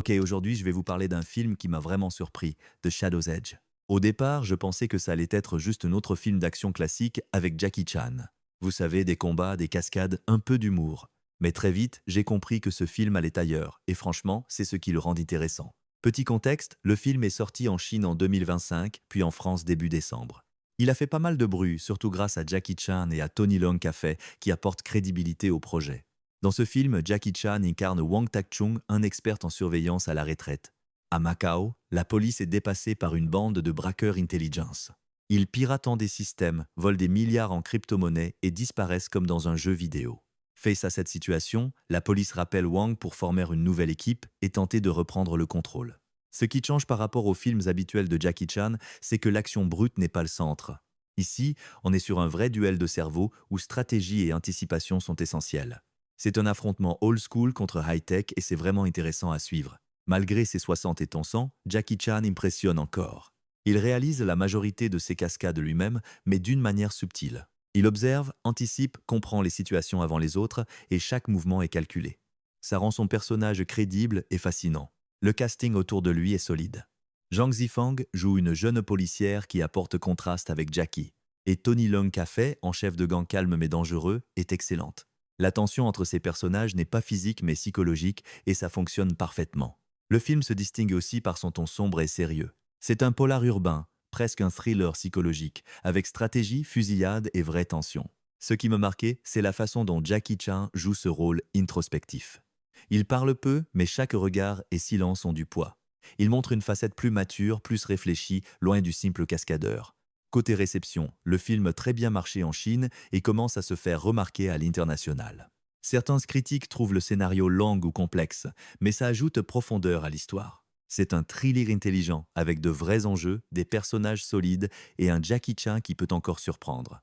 Ok, aujourd'hui je vais vous parler d'un film qui m'a vraiment surpris, The Shadow's Edge. Au départ, je pensais que ça allait être juste un autre film d'action classique avec Jackie Chan. Vous savez, des combats, des cascades, un peu d'humour. Mais très vite, j'ai compris que ce film allait ailleurs, et franchement, c'est ce qui le rend intéressant. Petit contexte, le film est sorti en Chine en 2025, puis en France début décembre. Il a fait pas mal de bruit, surtout grâce à Jackie Chan et à Tony Leung Café, qui apportent crédibilité au projet. Dans ce film, Jackie Chan incarne Wang Tak-chung, un expert en surveillance à la retraite. À Macao, la police est dépassée par une bande de braqueurs intelligence. Ils piratent des systèmes, volent des milliards en crypto-monnaies et disparaissent comme dans un jeu vidéo. Face à cette situation, la police rappelle Wang pour former une nouvelle équipe et tenter de reprendre le contrôle. Ce qui change par rapport aux films habituels de Jackie Chan, c'est que l'action brute n'est pas le centre. Ici, on est sur un vrai duel de cerveau où stratégie et anticipation sont essentielles. C'est un affrontement old school contre high-tech et c'est vraiment intéressant à suivre. Malgré ses 60 étançants, Jackie Chan impressionne encore. Il réalise la majorité de ses cascades lui-même, mais d'une manière subtile. Il observe, anticipe, comprend les situations avant les autres et chaque mouvement est calculé. Ça rend son personnage crédible et fascinant. Le casting autour de lui est solide. Zhang Zifang joue une jeune policière qui apporte contraste avec Jackie. Et Tony Leung Café, en chef de gang calme mais dangereux, est excellente. La tension entre ces personnages n'est pas physique mais psychologique et ça fonctionne parfaitement. Le film se distingue aussi par son ton sombre et sérieux. C'est un polar urbain, presque un thriller psychologique, avec stratégie, fusillade et vraie tension. Ce qui me marquait, c'est la façon dont Jackie Chan joue ce rôle introspectif. Il parle peu, mais chaque regard et silence ont du poids. Il montre une facette plus mature, plus réfléchie, loin du simple cascadeur. Côté réception, le film a très bien marché en Chine et commence à se faire remarquer à l'international. Certains critiques trouvent le scénario lent ou complexe, mais ça ajoute profondeur à l'histoire. C'est un thriller intelligent, avec de vrais enjeux, des personnages solides et un Jackie Chan qui peut encore surprendre.